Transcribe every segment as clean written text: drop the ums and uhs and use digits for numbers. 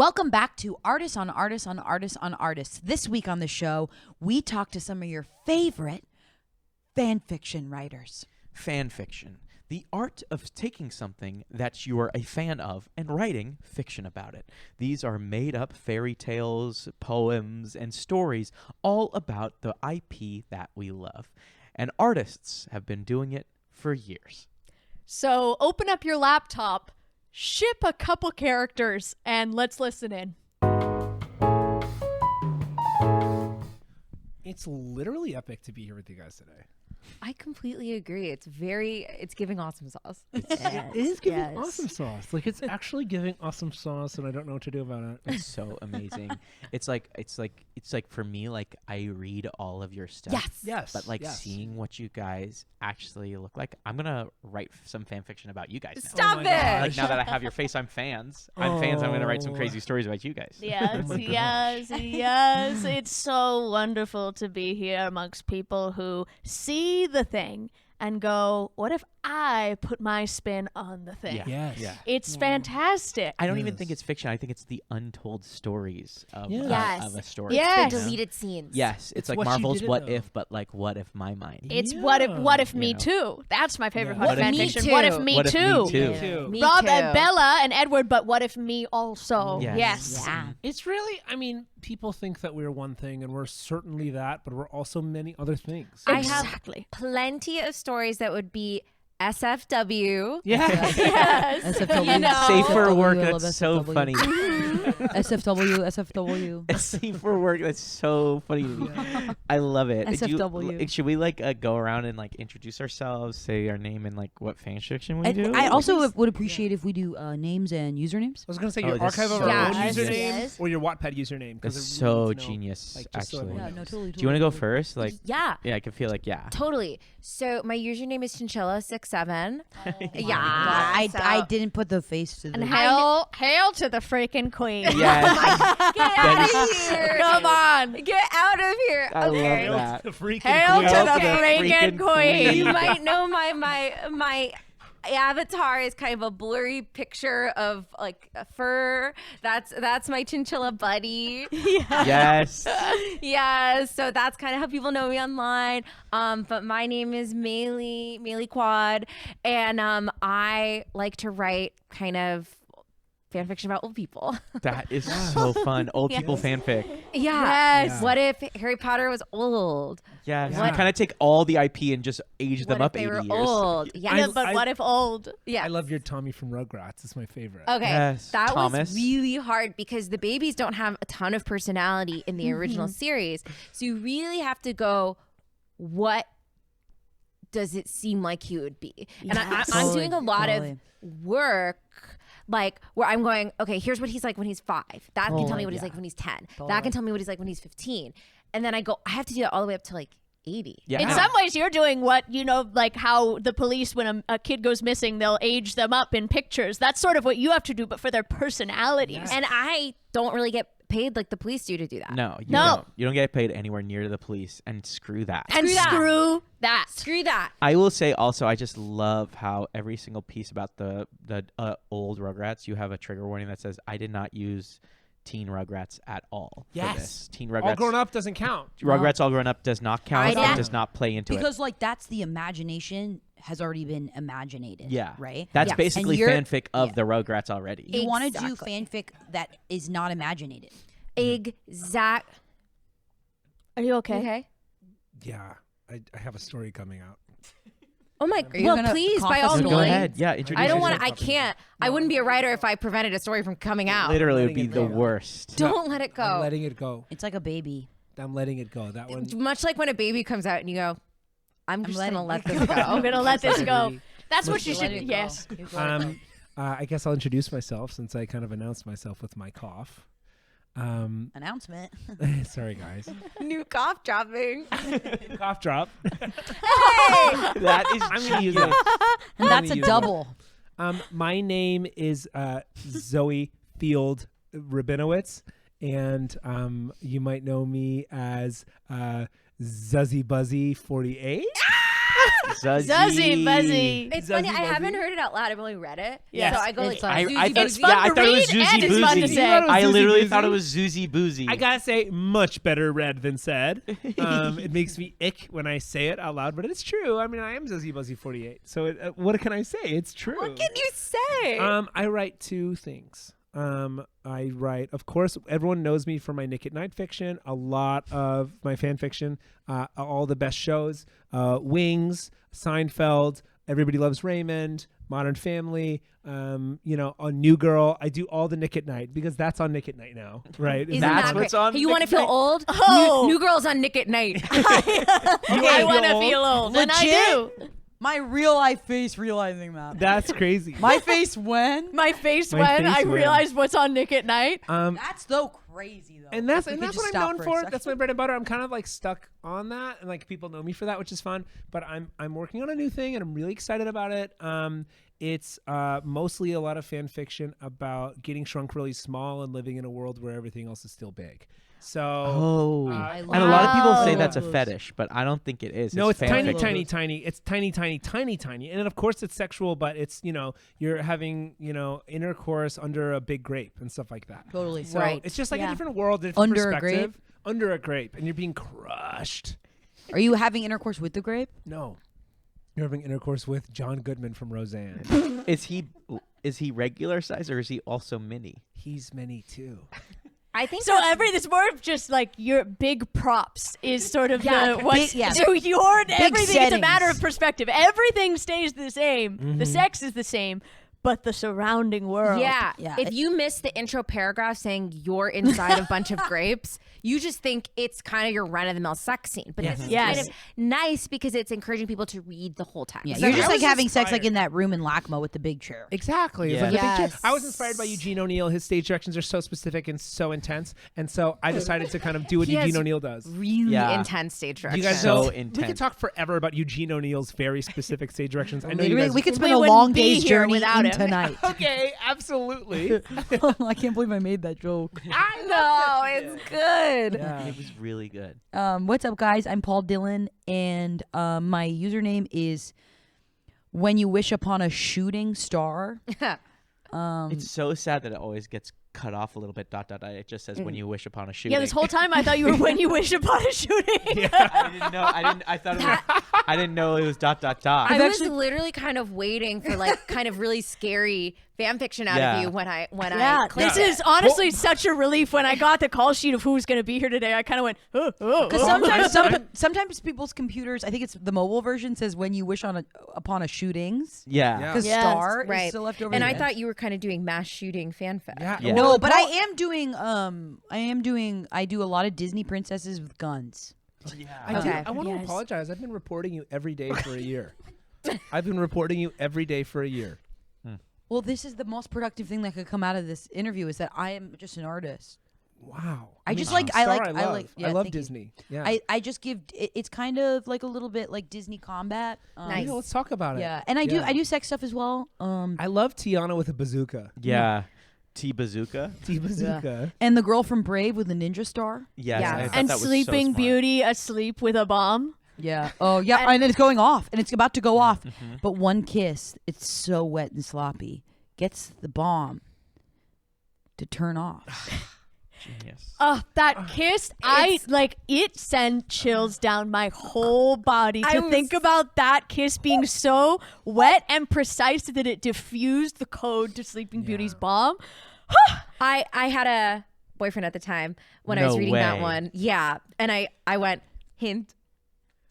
Welcome back to Artists on Artists on Artists on Artists. This week on the show, we talk to some of your favorite fanfiction writers. Fanfiction. The art of taking something that you are a fan of and writing fiction about it. These are made-up fairy tales, poems, and stories all about the IP that we love. And artists have been doing it for years. So open up your laptop, ship a couple characters, and let's listen in. It's literally epic to be here with you guys today. I completely agree. It's giving awesome sauce. It is giving awesome sauce. Like, it's actually giving awesome sauce, and I don't know what to do about it. It's so amazing. It's like for me, like, I read all of your stuff. Yes. But like seeing what you guys actually look like, I'm gonna write some fan fiction about you guys now. Stop it! Like, now that I have your face, I'm fans. I'm gonna write some crazy stories about you guys. Yes, yes. It's so wonderful to be here amongst people who see the thing and go, what if I put my spin on the thing? Yeah. Yes. It's fantastic. I don't even think it's fiction. I think it's the untold stories of, Yes. of a story. Yes. The deleted scenes. Yes. It's like what you Marvel's didn't What know. If, but like What If My Mind. It's Yeah. what if me You know. too? That's my favorite Yeah. part of What if me fanfiction. too? What if me What if too? me too? Me too. Me Rob too. and Bella and Edward, but what if me also? Yes. Yeah. It's really, I mean, people think that we're one thing, and we're certainly that, but we're also many other things. I have Exactly. plenty of stories that would be SFW. Yes. Yes. SFW. You know. Safe for work. I love That's so SFW. funny. SFW. Safe for work. That's so funny to me. I love it. SFW. Should we like go around and like introduce ourselves, say our name, and like what fan fiction we do? I also would appreciate if we do names and usernames. I was going to say Oh, your that's archive of so our own Yes. username Yes. or your Wattpad username. 'Cause That's I really so need to know, genius, like, just so actually. everyone Yeah, no, knows. totally. Do you want to go first? Like, Yeah. yeah, I can feel like, yeah. Totally. So my username is Chinchilla67. Yeah. I so- didn't put the face to the. And hail to the freaking queen. Yes. Get That out is- of here. Come on. Get out of here. I Okay. love that. The freaking Hail queen. to Hail the to the freaking freaking queen. You might know my avatar is kind of a blurry picture of like a fur. That's my chinchilla buddy. Yes. Yeah, so that's kind of how people know me online. But my name is Maylee Quad, and I like to write kind of fan fiction about old people. That is so fun. Old people fanfic. Yeah. Yes. What if Harry Potter was old? Yes. Yeah. You kind of take all the IP and just age them What up if they 80 were years. old? Yeah. Yeah, but what if old? Yeah. I love your Tommy from Rugrats. It's my favorite. Okay, Yes, that Thomas. was really hard because the babies don't have a ton of personality in the original series. So you really have to go, what does it seem like he would be? And I'm doing a lot of work, like where I'm going, okay, here's what he's like when he's 5. That can tell me what he's like when he's 10. That can tell me what he's like when he's 15. And then I go, I have to do that all the way up to like 80. Yeah. In some ways, you're doing what, like how the police, when a kid goes missing, they'll age them up in pictures. That's sort of what you have to do, but for their personalities. And I don't really get paid like the police do to do that. No, you No. don't. You don't get paid anywhere near the police, and screw that. And screw that. Screw that. I will say also, I just love how every single piece about the old Rugrats, you have a trigger warning that says, I did not use teen Rugrats at all. For Yes. this. Teen Rugrats. All grown up doesn't count. Rugrats All Grown Up does not count. I It does not play into Because like that's the imagination has already been imaginated. it. Yeah. Right. That's Yes. basically And you're- fanfic of the Rugrats already. You want to do Exactly. fanfic that is not imaginated. Exact. Are you okay? Okay. Yeah. I have a story coming out. Oh my. you Well, gonna please, cough by us all in? means. Go ahead. Yeah, introduce I don't yourself. want to. I can't. I wouldn't be a writer if I prevented a story from coming out. Literally, it would Letting be it the go. worst. Don't let it I'm go. letting it go. It's like a baby. I'm letting it go. That one. Much like when a baby comes out and you go, I'm just letting gonna let it this go. go. I'm going to let this go. Baby. That's what you Let should. it go. Yes. I guess I'll introduce myself since I kind of announced myself with my cough. Announcement. Sorry, guys. New cough dropping. Cough drop. That is I'm gonna use genius. it. And that's gonna a use double. My name is Zoe Field Rabinowitz, and you might know me as Zuzzy Buzzy 48. Zuzzy Buzzy. It's Zuzzy funny. I Buzzy. haven't heard it out loud. I've only read it. Yes, So I go like, it's like- I thought, It's fun I to thought it was read and Zoozy it's fun to Boozy. say. I Zoozy literally Boozy? thought it was Zoozy Boozy. I gotta say, much better read than said. It makes me ick when I say it out loud, but it's true. I mean, I am Zuzzy Buzzy 48. So what can I say? It's true. what can you say? I write two things. I write, of course, everyone knows me for my Nick at Night fiction, a lot of my fan fiction, all the best shows, Wings, Seinfeld, Everybody Loves Raymond, Modern Family, a New Girl. I do all the Nick at Night because that's on Nick at Night now, right? Isn't That's that what's great? on Hey, you Nick want to at feel Night? old? Oh. New Girl's on Nick at Night. I want to old? feel old, and I do. My real life face realizing that. That's crazy. My face when? My face My when face I when. realized what's on Nick at Night. That's so crazy though. And that's We and could that's just what I'm stop known for a for. second. That's my bread and butter. I'm kind of like stuck on that, and like people know me for that, which is fun. But I'm working on a new thing, and I'm really excited about it. It's mostly a lot of fan fiction about getting shrunk really small and living in a world where everything else is still big. So and a lot of people say Wow. that's a fetish, but I don't think it is. no, it's fan tiny, fiction. tiny. It's tiny, and then of course it's sexual, but it's you're having intercourse under a big grape and stuff like that. Totally. So Right. it's just like Yeah. a different world, a different Under a perspective. Under a grape, and you're being crushed. Are you having intercourse with the grape? No, you're having intercourse with John Goodman from Roseanne. Is he regular size or is he also mini? He's many too. I think So it's more of just like your big props is sort of Yeah, the what's big- yeah. so your everything. It's a matter settings. of perspective. Everything stays the same. Mm-hmm. The sex is the same, but the surrounding world. Yeah. Yeah. If you miss the intro paragraph saying you're inside a bunch of grapes, you just think it's kind of your run-of-the-mill sex scene. But this is Yes. kind of nice because it's encouraging people to read the whole text. Yeah, So you're I just was like having sex like inspired. in that room in LACMA with the big chair. Exactly. It's Yeah. like a big kid. Yes. I was inspired by Eugene O'Neill. His stage directions are so specific and so intense, and so I decided to kind of do what He has Eugene O'Neill does. Really Yeah. intense stage You direction. guys So know we intense. could talk forever about Eugene O'Neill's very specific stage directions. I know you Literally, guys. we could spend We a wouldn't long be day's here journey without in him. tonight. Okay, absolutely. I can't believe I made that joke. I No, it's good. It was really good. What's up, guys? I'm Paul Dillon, and my username is When You Wish Upon a Shooting Star. It's so sad that it always gets cut off a little bit. ... It just says when you wish upon a shooting. Yeah, this whole time I thought you were when you wish upon a shooting. I didn't know. I thought it was. I didn't know it was ... I was literally kind of waiting for like kind of really scary fan fiction out Yeah. of you when I Yeah, clicked this it. is honestly such a relief. When I got the call sheet of who's going to be here today, I kind of went, Because sometimes people's computers, I think it's the mobile version, says when you wish upon a shootings. Yeah. Because Yes. star right. is still left over. And there. I thought you were kind of doing mass shooting fanfic. Yeah. No, but I do a lot of Disney princesses with guns. Okay. I want to Yes. apologize. I've been reporting you every day for a year. I've been reporting you every day for a year. Well, this is the most productive thing that could come out of this interview is that I am just an artist. Wow. I just mean, like- I Star like- I love. like- yeah, I love thank you. Disney. Yeah. I just give it's kind of like a little bit like Disney combat. Nice. Yeah, let's talk about it. Yeah, and I do sex stuff as well. I love Tiana with a bazooka. Yeah. T bazooka. T bazooka. And the girl from Brave with the ninja star. Yes. Yeah. I thought and that was so Sleeping smart. Beauty asleep with a bomb. Yeah. Oh yeah, and it's going off, and it's about to go off. But one kiss, it's so wet and sloppy, gets the bomb to turn off. Genius. That kiss, it sent chills down my whole body I to was- think about that kiss being so wet and precise that it diffused the code to Sleeping Beauty's bomb. I had a boyfriend at the time when I was No reading that way. one. Yeah. And I went, hint.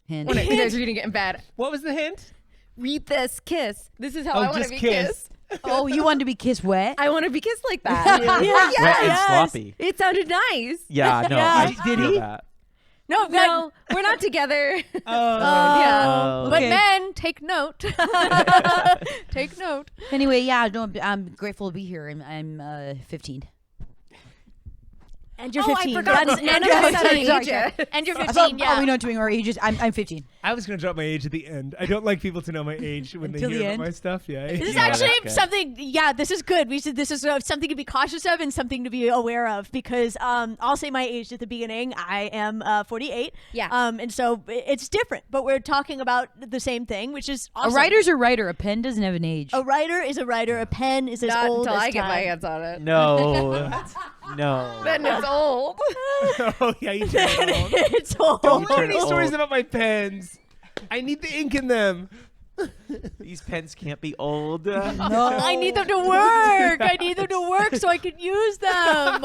Hint. When I was reading it in bed. What was the hint? Read this, kiss. This is how Oh, I want just to be kiss. kissed. Oh, you wanted to be kissed wet? I want to be kissed like that. Wet and sloppy. It sounded nice. Yeah. No. Yeah. I Did feel he? that. No, No, we're not together. yeah. Oh, But okay. men, take note. Take note. Anyway, yeah, no, I'm grateful to be here. I'm 15. And you're Oh, 15. I forgot. That's- None and of you're us said our 15. age yet. And you're I 15, thought, yeah. we not doing our ages. I'm 15. I was gonna drop my age at the end. I don't like people to know my age when they Until hear the about end? my stuff. Yeah. This is Yeah, actually that's good. something. Yeah, this is good. We said this is something to be cautious of and something to be aware of because I'll say my age at the beginning. I am 48. Yeah. And so it's different, but we're talking about the same thing, which is awesome. A writer's a writer. A pen doesn't have an age. A writer is a writer. A pen is as Not old until as I get my time. hands on it. No. No. Then it's old. Oh yeah, you turn it on. It's old. Don't tell turn any it stories old. about my pens. I need the ink in them. These pens can't be old. No. I need them to work. I need them to work so I can use them.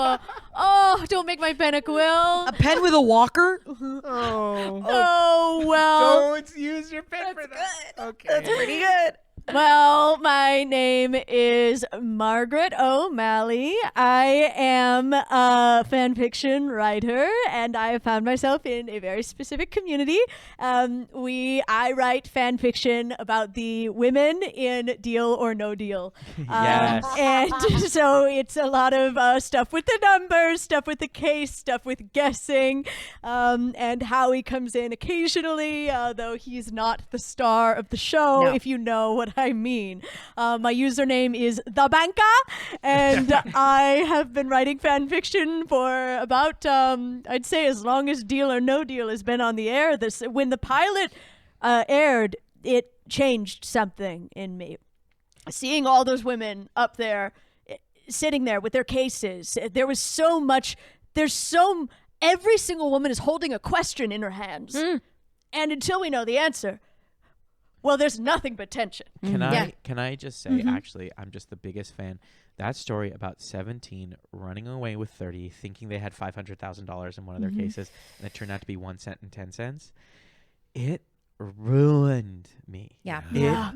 Oh, don't make my pen a quill. A pen with a walker? Oh. Oh, well. Don't use your pen for that. Okay. That's pretty good. Well, my name is Margaret O'Malley. I am a fan fiction writer, and I have found myself in a very specific community. I write fan fiction about the women in Deal or No Deal. Yes. And so it's a lot of stuff with the numbers, stuff with the case, stuff with guessing, and Howie comes in occasionally, though he's not the star of the show, No. if you know what I mean. My username is The Banca, and I have been writing fan fiction for about, I'd say, as long as Deal or No Deal has been on the air. When the pilot aired, it changed something in me. Seeing all those women up there, sitting there with their cases, there was so much. Every single woman is holding a question in her hands, and until we know the answer, well, there's nothing but tension. Can I just say, actually, I'm just the biggest fan. That story about 17 running away with 30, thinking they had $500,000 in one of their cases, and it turned out to be 1 cent and 10 cents. It ruined me. Yeah. Yeah.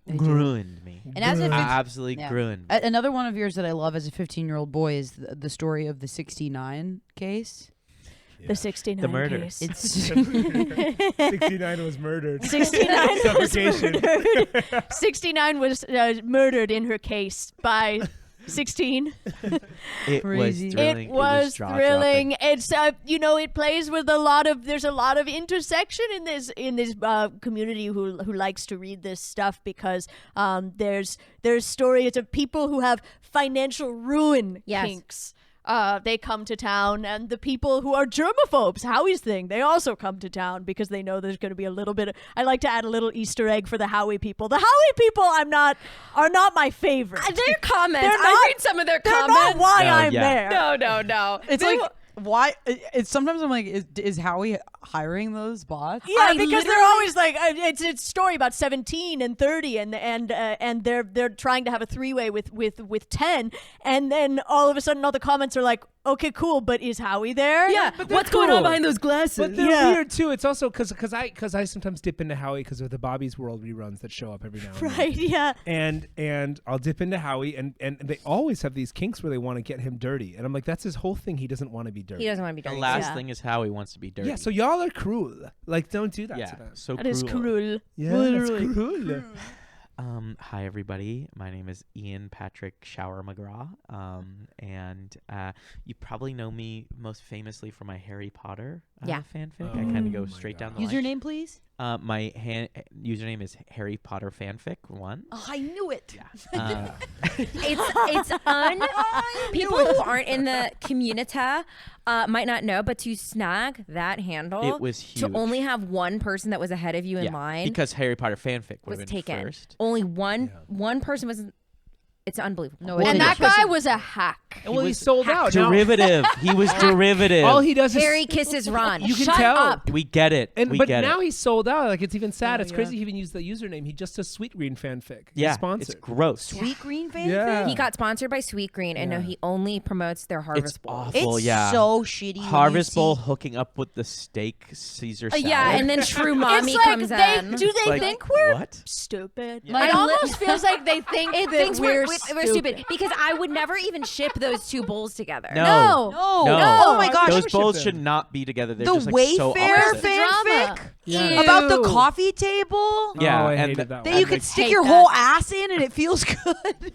It ruined me. And as a Absolutely yeah. ruined me. Another one of yours that I love as a 15-year-old boy is the story of the 69 case. The 69 The murder. case. It's 69 was murdered. 69 was Suffocation. murdered. 69 was murdered in her case by 16. It was Crazy. thrilling. It was jaw-dropping. thrilling. It's it plays with there's a lot of intersection in this community who likes to read this stuff because there's stories of people who have financial ruin Yes. kinks. They come to town, and the people who are germaphobes, Howie's thing, they also come to town because they know there's going to be a little bit of, I like to add a little Easter egg for the Howie people. The Howie people are not my favorite. Their comments. They're I not- read some of their They're comments. not why No, I'm yeah. there. No. it's like why? It's sometimes I'm like, is Howie hiring those bots? Yeah, I because they're literally- always like it's a story about 17 and 30 and they're trying to have a three-way with 10, and then all of a sudden all the comments are like, okay, cool, but is Howie there? Yeah. But they're What's going on cool. behind those glasses? But they're Yeah. weird too. It's also because I sometimes dip into Howie because of the Bobby's World reruns that show up every now and then. Right, yeah. And I'll dip into Howie and they always have these kinks where they want to get him dirty. And I'm like, that's his whole thing. He doesn't want to be dirty. He doesn't want to be The dirty. last Yeah. thing is how he wants to be dirty. Yeah, so y'all are cruel. Like, don't do that yeah, to them. so That is cruel. cruel. Yeah, Literally. that's cruel. Hi, everybody. My name is Ian Patrick Shower McGraw, and you probably know me most famously for my Harry Potter Yeah. fanfic. I Oh kind of go my straight God. down the line. Username, please. My username is Harry Potter Fanfic 1. Oh, I knew it. It's people who aren't in the community might not know, but to snag that handle, It was huge. to only have one person that was ahead of you in line because Harry Potter Fanfic would was have been taken. first. Only one person was. It's unbelievable. No, Well, And it's that guy was a hack. Well, he was sold out. Now, Derivative. He was derivative. all he does is Harry kisses Ron. You can Shut tell. up. we get it. we but get now it. he's sold out. Like, it's even sad. Oh, It's crazy he even used the username. He just does Sweet Green fanfic. He's Yeah, sponsored. it's gross. Sweet Green fanfic. Yeah. He got sponsored by Sweet Green, and no, Yeah. he only promotes their Harvest It's Bowl. awful. It's yeah. so shitty. when you Harvest Bowl see- hooking up with the steak Caesar salad. Yeah, and then True Mommy it's like comes they in. do they Like, think we're what? stupid? Yeah. It Like, almost feels like they think It that thinks we're we're stupid because I would never even ship those two bowls together. No. No. No. No. Oh my gosh. Those ship bowls them. should not be together. They're The just like so Wayfair opposite. Drama. fanfic. Yeah. About the Ew. coffee table. Yeah, Oh, I and hated that That one. you could stick hate your that. whole ass in and it feels good.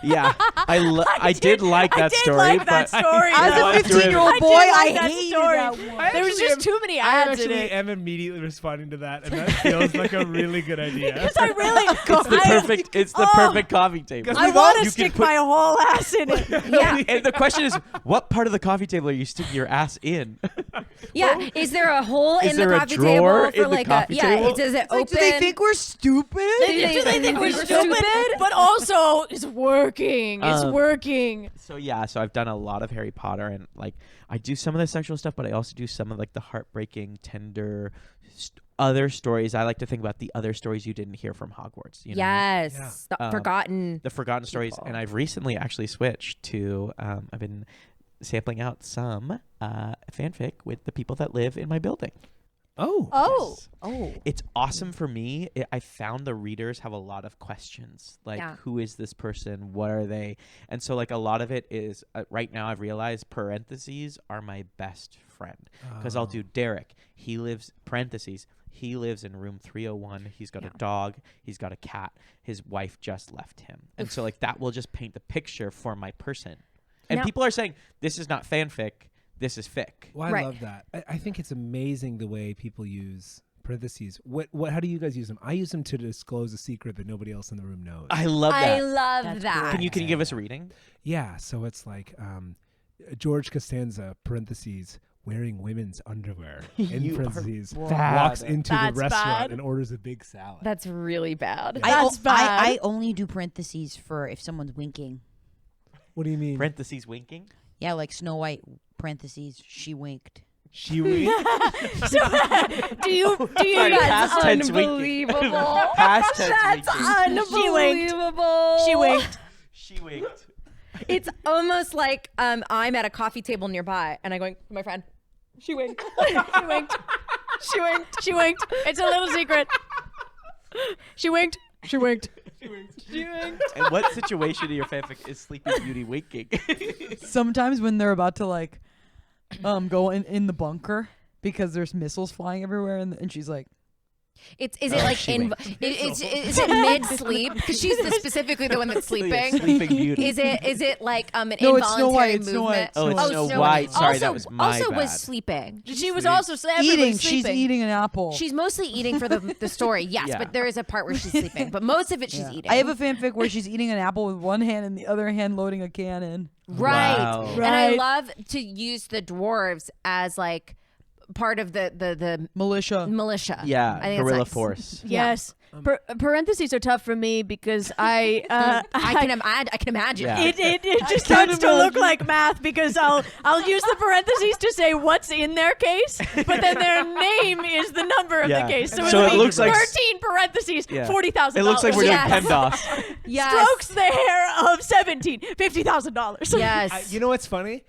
yeah, I did like that story, like that but story. As though. a was 15-year-old I boy, did like I that hated story. that one. There was just too many I ads in actually it. am immediately responding to that, and that feels like a really good idea. Because I really, it's the perfect coffee table. I we've want you to can stick put- my whole ass in it. Yeah. And the question is, what part of the coffee table are you sticking your ass in? Yeah. Is there a hole Is in the there a coffee drawer table for in the like coffee a table? does it Like, open? do they think we're stupid? Do they think we're stupid? But also, it's working. It's working. So so I've done a lot of Harry Potter, and like I do some of the sexual stuff, but I also do some of like the heartbreaking, tender other stories. I like to think about the other stories you didn't hear from Hogwarts. You know? Yes. The forgotten. The forgotten stories. people. And I've recently actually switched to I've been sampling out some fanfic with the people that live in my building. Oh. It's awesome for me. I found the readers have a lot of questions, like Yeah. who is this person, what are they, and so like a lot of it is right now I've realized parentheses are my best friend, because I'll do Derek, he lives in room 301, he's got a dog, he's got a cat, his wife just left him, and so like that will just paint the picture for my person. And Now- people are saying this is not fanfic, this is fic. Well, I Right. love that. I think it's amazing the way people use parentheses. How do you guys use them? I use them to disclose a secret that nobody else in the room knows. I love I that. love That's that. Can you give us a reading? Yeah, so it's like George Costanza, parentheses, wearing women's underwear, in You are parentheses, bad. walks into That's the restaurant bad. and orders a big salad. That's really bad. That's bad. I only do parentheses for if someone's winking. What do you mean? Parentheses winking? Yeah, like Snow White, parentheses, she winked. She winked? Do you Sorry, guys? past tense winking. Unbelievable. Past tense That's winking. unbelievable. She winked. She winked. It's almost like I'm at a coffee table nearby and I'm going to my friend. She winked. She winked. She winked. She winked. It's a little secret. She winked. She winked. And what situation in your fanfic is Sleeping Beauty winking? Sometimes when they're about to like go in the bunker because there's missiles flying everywhere and she's like, Is it like she is it mid sleep? Because she's specifically the one that's sleeping. Sleeping Beauty. Is it like an No, it's Snow involuntary White, it's Snow movement? White, Oh, it's Snow Snow White. White. Sorry, also, that was my also bad. was sleeping. She was also eating. She's She's eating an apple. She's mostly eating for the story, yes, Yeah. but there is a part where she's sleeping. But most of it she's eating. I have a fanfic where she's eating an apple with one hand and the other hand loading a cannon. right. Wow. And I Right. love to use the dwarves as like part of the Militia. militia. Yeah, I think it's guerrilla nice. force. Yes. Parentheses are tough for me because I I can imagine. Yeah. it just starts to look like math because I'll use the parentheses to say what's in their case, but then their name is the number of Yeah. the case. So, So it'll it be looks like 13 parentheses, Yeah. $40,000. It looks like we're doing Yes. PEMDAS. Yes. Strokes the hair of 17, $50,000. Yes. You know what's funny?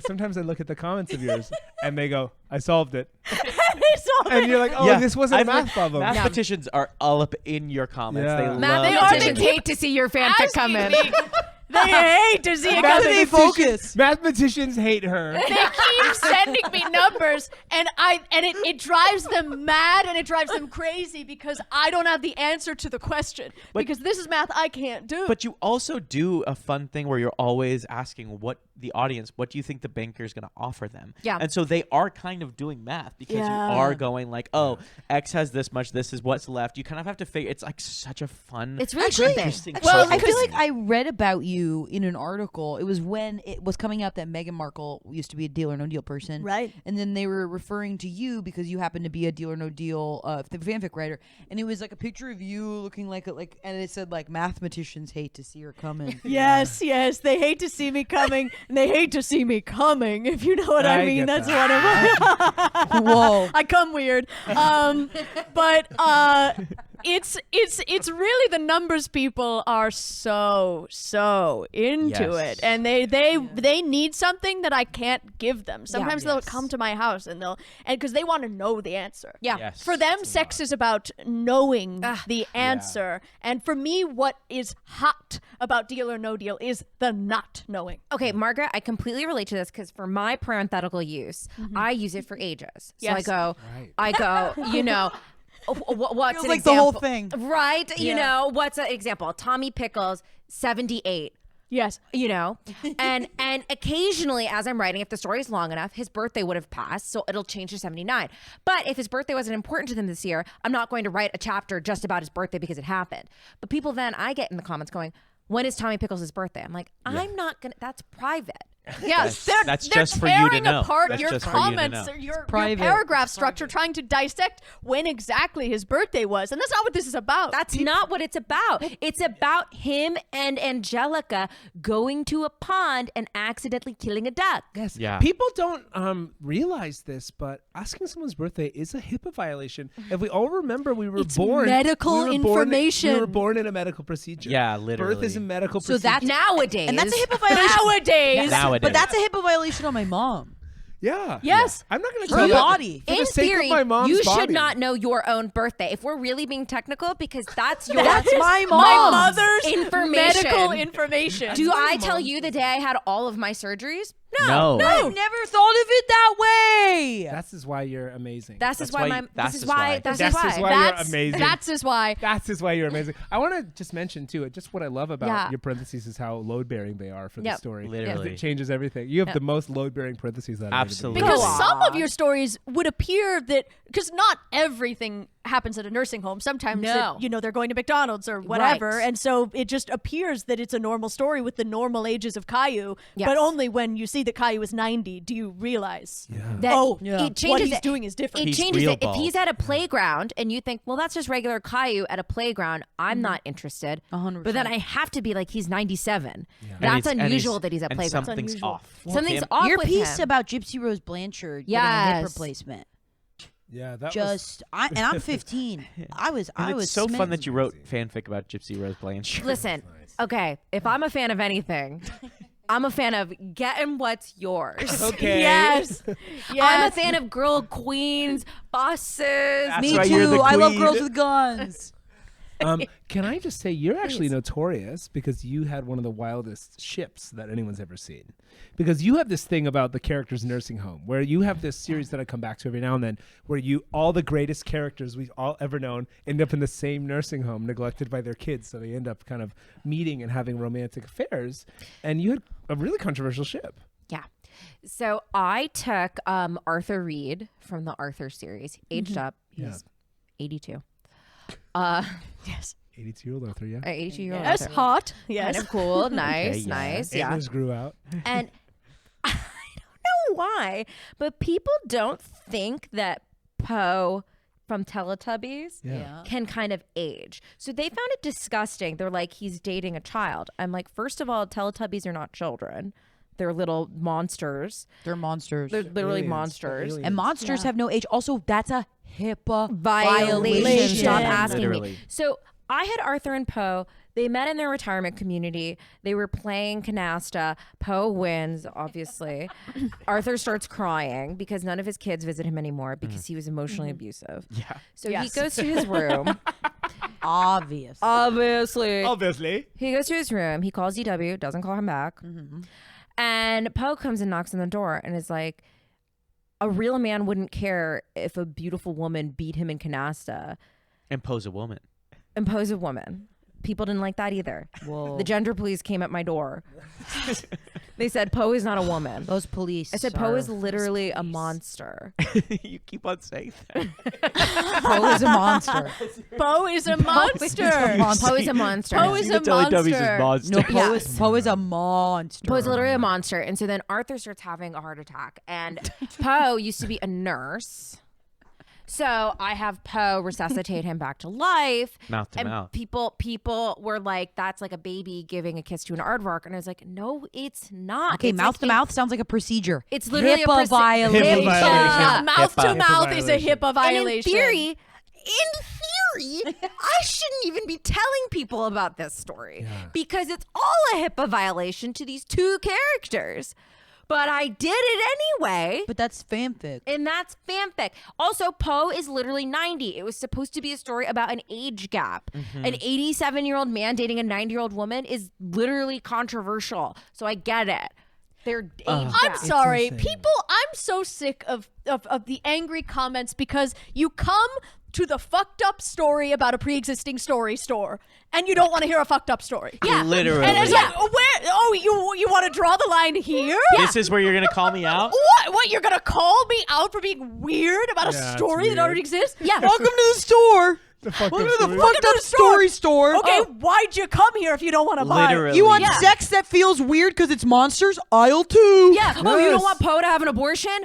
Sometimes I look at the comments of yours and they go, "I solved it," and you're like, "Oh, Yeah. this wasn't a I've math read- problem." Mathematicians are all up in your comments. Yeah. They love Mathematicians to- hate to see your fanfic come in. They hate to see it How do coming. they focus? Mathematicians hate her. They keep sending me numbers, and it drives them mad and it drives them crazy because I don't have the answer to the question because this is math I can't do. But you also do a fun thing where you're always asking what do you think the banker is going to offer them? Yeah. And so they are kind of doing math because you are going like, oh, X has this much, this is what's left. You kind of have to figure. It's like such a fun. It's really Actually, interesting. Well, puzzle I feel thing. like I read about you in an article. It was when it was coming out that Meghan Markle used to be a Deal or No Deal person. Right. And then they were referring to you because you happen to be a Deal or No Deal fanfic writer. And it was like a picture of you looking like and it said like mathematicians hate to see her coming. yes, they hate to see me coming, and they hate to see me coming. If you know what I I mean, get that's that. one of them. Whoa. I come weird. But it's really the numbers people are so into Yes. it, and they need something that I can't give them. Sometimes they'll Yes. come to my house and because they want to know the answer. Yeah. Yes. For them, sex is about knowing the answer, and for me, what is hot about Deal or No Deal is the not knowing. Okay, Margaret, I completely relate to this because for my parenthetical use, I use it for ages. So Yes. I go, you know, what's Feels an like example? the whole thing. Right? You know, what's an example? Tommy Pickles, 78. Yes. You know, and occasionally as I'm writing, if the story is long enough, his birthday would have passed, so it'll change to 79. But if his birthday wasn't important to them this year, I'm not going to write a chapter just about his birthday because it happened. But people then I get in the comments going, when is Tommy Pickles' birthday? I'm like, I'm not gonna. That's private. Yes, That's they're just for you to tearing know. apart That's your just for you to comments, know. or your private. paragraph structure, trying to dissect when exactly his birthday was, and that's not what this is about. That's not what it's about. It's about him and Angelica going to a pond and accidentally killing a duck. Yes. Yeah. People don't realize this, but asking someone's birthday is a HIPAA violation. If we all remember, we were It's born medical we information. were born in a medical procedure. Yeah, Birth literally. is a medical So procedure. that's Nowadays. and that's a HIPAA violation. Nowadays. Nowadays. But that's a HIPAA violation on my mom. yeah. Yes. I'm not going to Her tell you body. For the in sake theory, of my mom's you should body. not know your own birthday. If we're really being technical, because that's your That's my My mom's mother's information. medical information. Do I tell you the day I had all of my surgeries? No. I never thought of it that way. This is why you're amazing. This is why you're amazing. That's is why. That is why you're amazing. I want to just mention too, just what I love about Yeah. your parentheses is how load bearing they are for the Yep. story. Literally. It changes everything. You have Yep. the most load bearing parentheses that I've ever Absolutely. been. Because Go some of on. your stories would appear that, because not everything happens at a nursing home. Sometimes, No. they're going to McDonald's or whatever. Right. And so it just appears that it's a normal story with the normal ages of Caillou. Yes. But only when you see that Caillou is 90 do you realize, That Yeah. it changes what he's it. doing is different. It He's changes real it. If he's bald. at a playground and you think, well, that's just regular Caillou at a playground, I'm not interested. 100%. But then I have to be like, he's 97. And That's it's- and unusual he's- that he's at and playground. Something's unusual. off. with Something's him. off Your with piece him. about Gypsy Rose Blanchard getting a hip Yes. replacement. Yeah, that was Just and I'm 15. I was It's so fun smitten. that you wrote fanfic about Gypsy Rose Blanchard. Listen, okay, if I'm a fan of anything, I'm a fan of getting what's yours. okay. Yes. I'm a Yes. fan of girl queens, bosses. That's Me why you're too. the I love queen. girls with guns. Can I just say you're actually notorious because you had one of the wildest ships that anyone's ever seen. Because you have this thing about the characters' nursing home, where you have this series that I come back to every now and then, where all the greatest characters we've all ever known end up in the same nursing home, neglected by their kids, so they end up kind of meeting and having romantic affairs. And you had a really controversial ship. Yeah. So I took Arthur Reed from the Arthur series, aged up. He's 82. Yes. 82-year-old Arthur, yeah. 82-year-old Yes. Arthur. Hot. Yes. Kind of cool. Nice, yeah. nice. Yeah. Antlers grew out. And I don't know why, but people don't think that Poe from Teletubbies Yeah. can kind of age. So they found it disgusting. They're like, he's dating a child. I'm like, first of all, Teletubbies are not children. They're little monsters. They're monsters. They're literally Aliens. monsters. Aliens. And monsters Yeah. have no age. Also, that's a HIPAA Violation. Stop Violation. asking Literally. me. So I had Arthur and Poe. They met in their retirement community. They were playing canasta. Poe wins, obviously. Arthur starts crying because none of his kids visit him anymore because he was emotionally abusive. Yeah. So Yes. he goes to his room. Obvious. Obviously. Obviously. He goes to his room. He calls DW, doesn't call him back. And Poe comes and knocks on the door and is like, a real man wouldn't care if a beautiful woman beat him in canasta. Impose a woman. Impose a woman. People didn't like that either. Whoa. The gender police came at my door. They said Poe is not a woman. Those police. I said Poe are- is literally a monster. You keep on saying that. Poe is a monster. Poe is a monster. Poe is a monster. Poe is a monster. No, Poe is a monster. Poe is literally a monster. And so then Arthur starts having a heart attack. And Poe used to be a nurse. So I have Poe resuscitate him back to life. Mouth to and mouth. People were like, that's like a baby giving a kiss to an aardvark. And I was like, no, it's not. Okay, It's mouth like to mouth sounds like a procedure. It's literally HIPAA a violation. HIPAA violation. Mouth to HIPAA mouth is a violation. HIPAA violation. And in theory, theory, I shouldn't even be telling people about this story because it's all a HIPAA violation to these two characters. But I did it anyway. But that's fanfic. And that's fanfic. Also, Poe is literally 90. It was supposed to be a story about an age gap. An 87-year-old man dating a 90-year-old woman is literally controversial. So I get it. They're age I'm gap. sorry. insane. People, I'm so sick of the angry comments because you come to the fucked up story about a pre-existing story store and you don't want to hear a fucked up story. Yeah. Literally. And it's like, where? Oh, you want to draw the line here? This is where you're going to call me out? What? You're gonna call me out for being weird about a Yeah, it's story that weird. already exists? Yeah. Welcome to the store. The fucked Welcome up to the story. fucked up story store. Okay, why'd you come here if you don't want to buy? Literally. You want Yeah. sex that feels weird because it's monsters? Aisle 2. Yeah. Oh, you don't Yes. want Poe to have an abortion?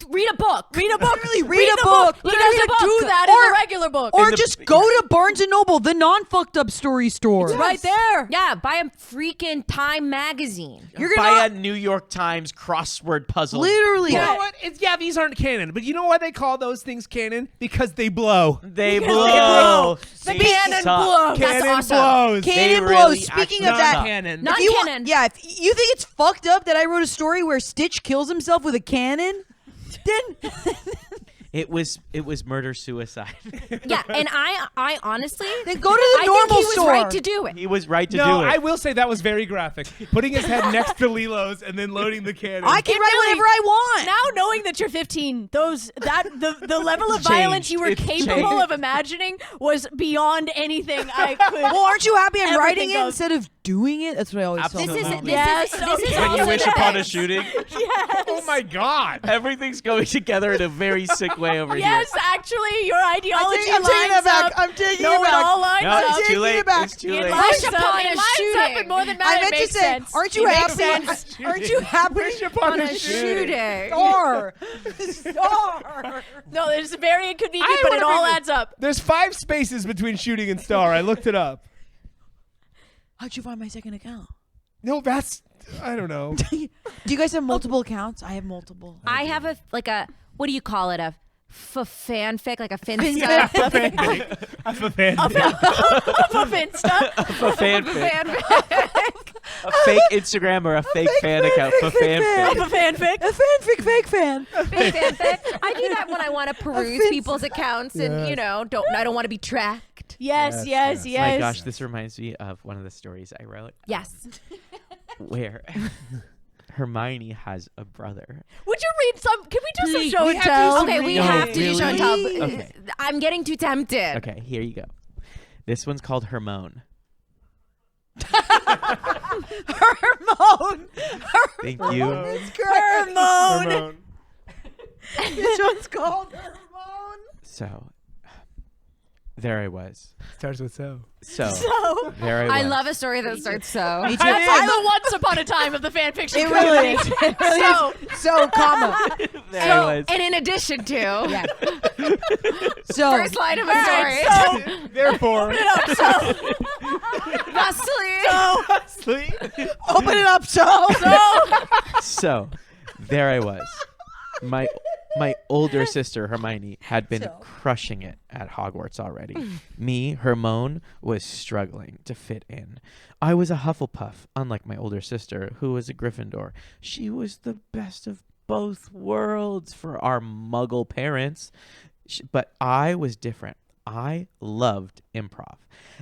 Read a book. Read a book. Literally, read a book. He Literally read a doesn't do book. that in Or- the regular book. Or the- just go to Barnes & Noble, the non-fucked up story store. It's right there. Yeah, buy a freaking Time magazine. You're Buy gonna a New York Times crossword puzzle. literally. You know what? These aren't canon. But you know why they call those things canon? Because they blow. They Because blow. The They cannon suck. blows. That's Canon awesome. blows. Cannon They blows. really Speaking actually of that, suck. Canon. Not if you want- canon. yeah, if you think it's fucked up that I wrote a story where Stitch kills himself with a cannon, then It was murder suicide. Yeah, and I honestly, then go to the normal think he was store. right to do it. He was right to No, do it. I will say that was very graphic. Putting his head next to Lilo's and then loading the cannon. I can It write really- whatever I want. Now knowing that you're 15, the level of It's violence you were changed. It's capable changed. of imagining was beyond anything I could. Well, aren't you happy I'm Ever writing think it of. instead of doing it? That's what I always Absolutely. tell This is people. Yes, this is okay. when you also wish the upon a thing. shooting. Yes. Oh my God. Everything's going together in a very sick way over Yes, actually, your ideology I'm taking lines it back. up. I'm taking No, it back. all lines here. up. No, it's taking too late. it back. It's too It late. lines Wish up. upon It a lines up, shooting. and more than that, I it meant to makes say, sense. aren't you It happy? makes sense. Aren't you happy? Wish upon On a a shooting. shooting. Star. Star. No, it's very inconvenient, I but it wanna all be- adds up. There's 5 spaces between shooting and star. I looked it up. How'd you find my second account? No, that's I don't know. Do you guys have multiple accounts? I have multiple. I have a what do you call it? A fanfic, like a finsta. I'm a fan. Of Finsta. A fanfic. Fanfic. A fake Instagram or a fake fan account for fanfic. Of a fanfic. A fanfic fake fan. Fake fanfic. I do that when I want to peruse Finsta. people's accounts and I don't want to be tracked. Yes, Yes, yes, yes. My gosh, this reminds me of one of the stories I wrote Yes. where Hermione has a brother. Would you read some? Can we do some Please, show we and have to do tell? some Okay, we No, have to do really? show and tell. Okay. I'm getting too tempted. Okay, here you go. This one's called Hermione. Hormone. Thank you. It's great. Hormone. This one's called Hormone. So, there I was. Starts with so. So, So, there I was. I love a story that starts so. Me too. that's like the once upon a time of the fan fiction. It really is. community. It really So, is. So, comma. There I was. And in addition to, Yeah. So, first line of a story, so Therefore, thusly, open it up. So. So, there I was. My older sister Hermione had been So. crushing it at Hogwarts already. Me, Hermione, was struggling to fit in. I was a Hufflepuff, unlike my older sister, who was a Gryffindor. She was the best of both worlds for our Muggle parents. But I was different. I loved improv.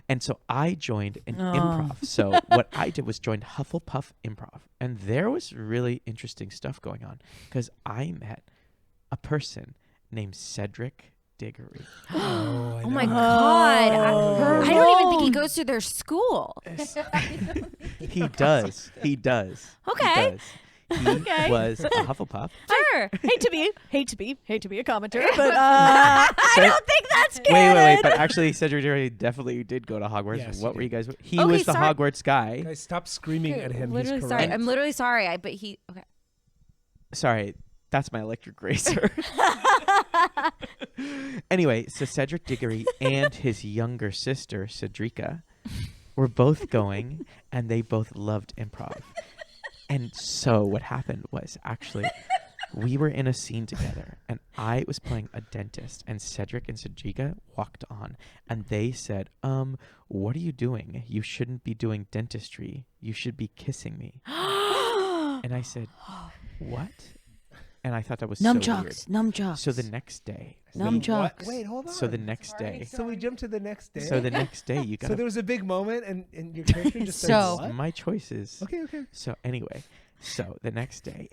And so I joined an improv. So what I did was join Hufflepuff Improv. And there was really interesting stuff going on because I met a person named Cedric Diggory. oh my god, I don't even think he goes to their school. He does. He does. Okay. He does. He was a Hufflepuff. Sure. hate to be a commenter, but I don't think that's canon. Wait. But actually, Cedric Diggory definitely did go to Hogwarts. Yes, What he were you did. guys? He Okay, was the sorry. Hogwarts guy. guys, stop screaming at him. Literally He's sorry. correct. I'm literally sorry. But he. Okay. Sorry, that's my electric razor. Anyway, so Cedric Diggory and his younger sister, Cedrica, were both going, and they both loved improv. And so what happened was actually We were in a scene together, and I was playing a dentist, and Cedric and Sajika walked on, and they said, what are you doing? You shouldn't be doing dentistry. You should be kissing me. And I said, what? And I thought that was so weird. Nunchucks. So the next day. Nunchucks. Wait, hold on. So the next day. So we jumped to the next day. So the next day you got. So there was a big moment, and your character just said, So- what? my choices. Okay. So anyway, so the next day,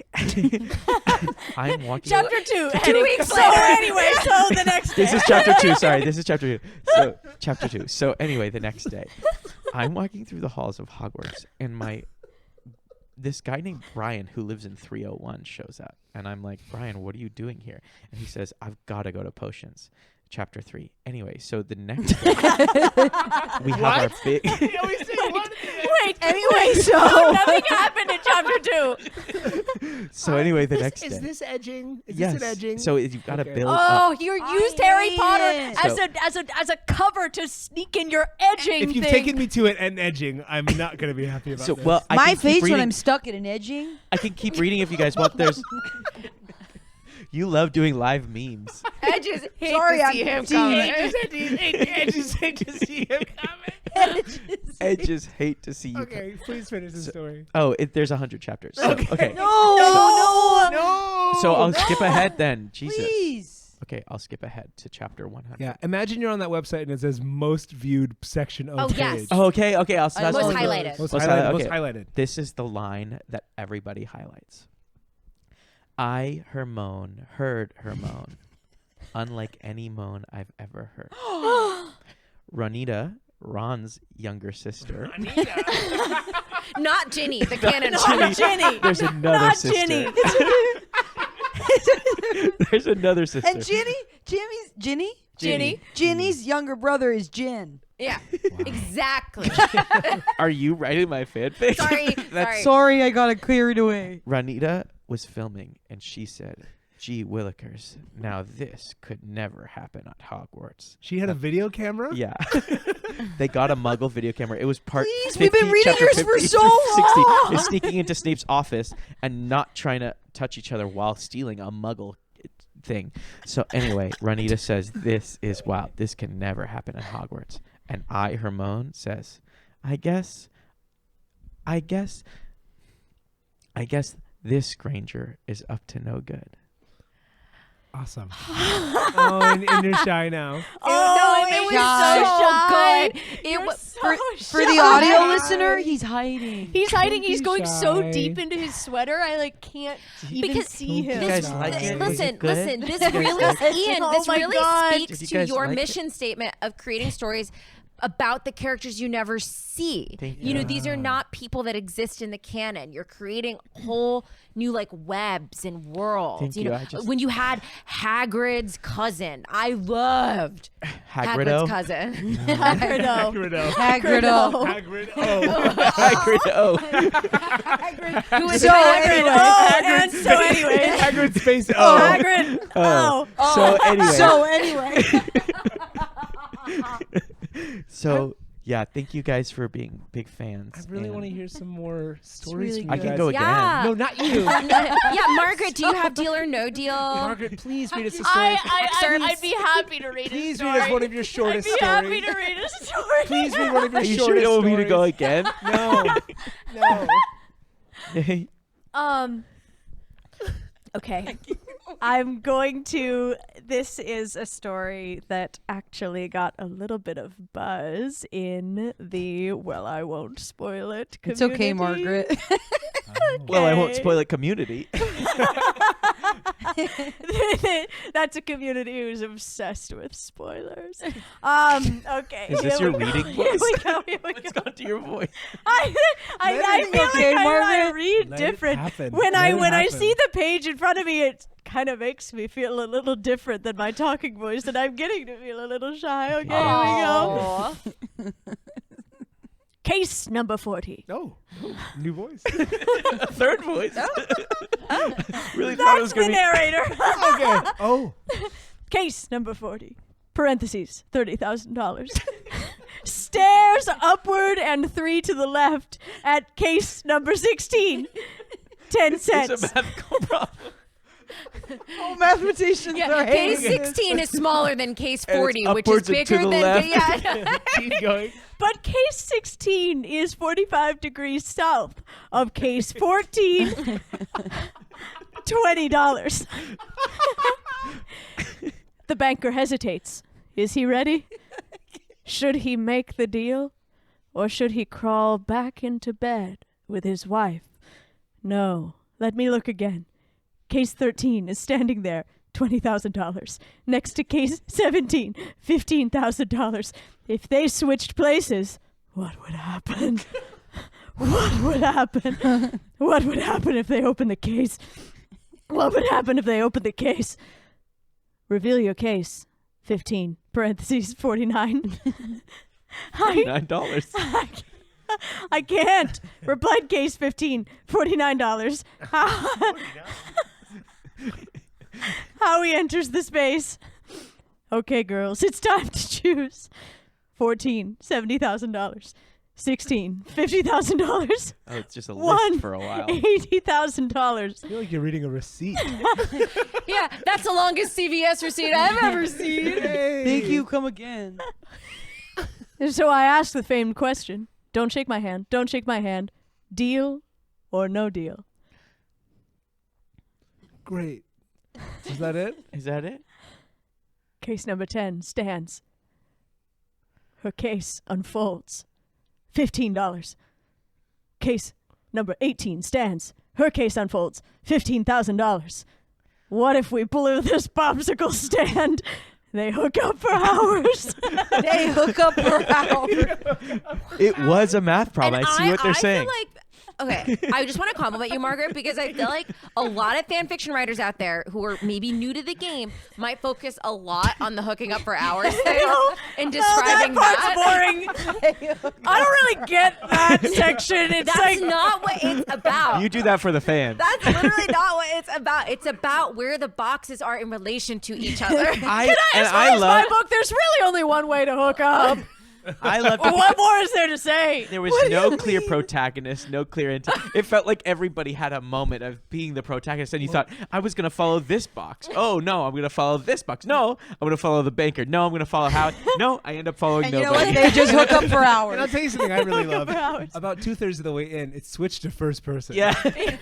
I'm walking. Chapter 2. 2 weeks later. So anyway, so the next day. This is chapter 2. Sorry, this is chapter 2. So chapter 2. So anyway, the next day, I'm walking through the halls of Hogwarts, and this guy named Brian who lives in 301 shows up, and I'm like, Brian, what are you doing here? And he says, I've got to go to potions. Chapter 3. Anyway, so the next day, we have our big. Wait, anyway, so nothing happened in chapter 2. So anyway, the next Is day. this edging? Is Yes. this an edging? So you've got to Okay. build up. Oh, you used Harry Potter it. as a cover to sneak in your edging If you've thing. taken me to it and edging, I'm not going to be happy about So this. well, I My can keep face when reading- I'm stuck in an edging. I can keep reading if you guys want. There's. You love doing live memes. I just hate Sorry, to I'm see him deep. coming. I just hate to see him coming. I just hate to see you. Okay, please finish the story. Oh, there's 100 chapters. So, okay. No. So I'll skip ahead then. Jesus. Please. Okay, I'll skip ahead to chapter 100. Yeah, imagine you're on that website and it says most viewed section of Oh, page. yes. Oh, okay. I'll. Most highlighted. Most Most highlighted. highlighted, Most okay. highlighted. This is the line that everybody highlights. I, her moan, heard her moan, unlike any moan I've ever heard. Ronita, Ron's younger sister. Not Ginny, the canon. Not Ginny. There's another Not sister. Ginny. There's another sister. And Ginny? Ginny. Ginny's younger brother is Jin. Yeah, exactly. Are you writing my fanfic? Sorry, That's sorry. Sorry, I got it cleared away. Ronita was filming, and she said, "Gee willikers, now this could never happen at Hogwarts." She had a video camera? Yeah. They got a Muggle video camera. It was part Please, 50, we've been reading chapter yours 50 for so through 60. long. They're sneaking into Snape's office and not trying to touch each other while stealing a Muggle thing. So anyway, Ronita says, this is wild. This can never happen at Hogwarts. And Hermione says, I guess this Granger is up to no good. Awesome. Oh, and you're shy now. Oh, it was shy. so good. It was For the audio listener, he's hiding. He's hiding. He's be going so shy. deep into his sweater. I can't even Because see Don't him. you guys This, like it? Was listen, it good? listen. This really, Ian. Oh This my really God. Did speaks you to guys your like it? mission statement of creating stories about the characters you never see. Thank You know, you. these are not people that exist in the canon. You're creating whole new like webs and worlds. Thank you you. know, I just- when you had Hagrid's cousin, I loved Hagrido? Hagrid's cousin. Hagrido. Hagrido. Hagrid. Oh. Hagrido. Who was So Hagrid? anyway. Oh, and so anyway. Hagrid's face. Oh. Hagrid. Oh. So anyway. Anyway. So yeah, thank you guys for being big fans. I really and want to hear some more stories really from I you can guys. go again. Yeah. No, not you. Yeah, Margaret, do you have Deal or No Deal? Margaret, please read us a story. I'd be happy to read a Please story. read us one of your shortest I'd be happy stories. to read a story. Please read one of your Are you shortest sure you don't want me to go stories. again? No. Okay. I'm going to. This is a story that actually got a little bit of buzz in the, well, I won't spoil it community. It's okay, Margaret. Well, I won't spoil it. Community. That's a community who's obsessed with spoilers. Okay. Is this here your we go. reading Here voice? we go. Here we It's go. gone to your voice. I feel okay, like I Margaret? read Let it different. happen. When Let I it happen. see the page in front of me, it kind of makes me feel a little different than my talking voice, and I'm getting to feel a little shy. Okay, Aw. here we go. Case number 40. Oh, new voice. Third voice. Really thought it was That's the going to be. narrator. Okay. Oh. Case number 40. Parentheses, $30,000. Stares upward and 3 to the left at case number 16. 10 It's a cents. mathematical problem. Oh, mathematicians are Case hating 16 is smaller than case 40, which is upwards and to bigger the than left. Keep going. But case 16 is 45 degrees south of case 14. $20. The banker hesitates. Is he ready? Should he make the deal? Or should he crawl back into bed with his wife? No. Let me look again. Case 13 is standing there. $20,000. Next to case 17, $15,000. If they switched places, what would happen? What would happen? What would happen if they opened the case? What would happen if they opened the case? Reveal your case. 15, parentheses, 49. $9. I can't. Replied case 15, $49. How he enters the space. Okay, girls, it's time to choose. 14, $70,000. 16, $50,000. Oh, it's just a One, list for a while. $80,000. I feel like you're reading a receipt. Yeah, that's the longest CVS receipt I've ever seen. Thank you. Come again. So I asked the famed question. Don't shake my hand. Don't shake my hand. Deal or no deal? Great. Is that it? Is that it? Case number 10 stands. Her case unfolds. $15. Case number 18 stands. Her case unfolds. $15,000. What if we blew this popsicle stand? They hook up for hours. They hook up for hours. It was a math problem. And I see what they're saying. Feel like, okay, I just want to compliment you, Margaret, because I feel like a lot of fan fiction writers out there who are maybe new to the game might focus a lot on the hooking up for hours thing and describing That part's boring. I don't really get that section. It's That's like not what it's about. You do that for the fans. That's literally not what it's about. It's about where the boxes are in relation to each other. I my love. book. There's really only one way to hook up. I love. What more is there to say? There was no clear protagonist, no clear intent. It felt like everybody had a moment of being the protagonist, and you thought, I was going to follow this box. Oh, no, I'm going to follow this box. No, I'm going to follow the banker. No, I'm going to follow Howard. No, I end up following And you know nobody. what? They just hook up for And hours. I'll tell you something I really love. For hours. About 2/3 of the way in, it switched to first person. Yeah.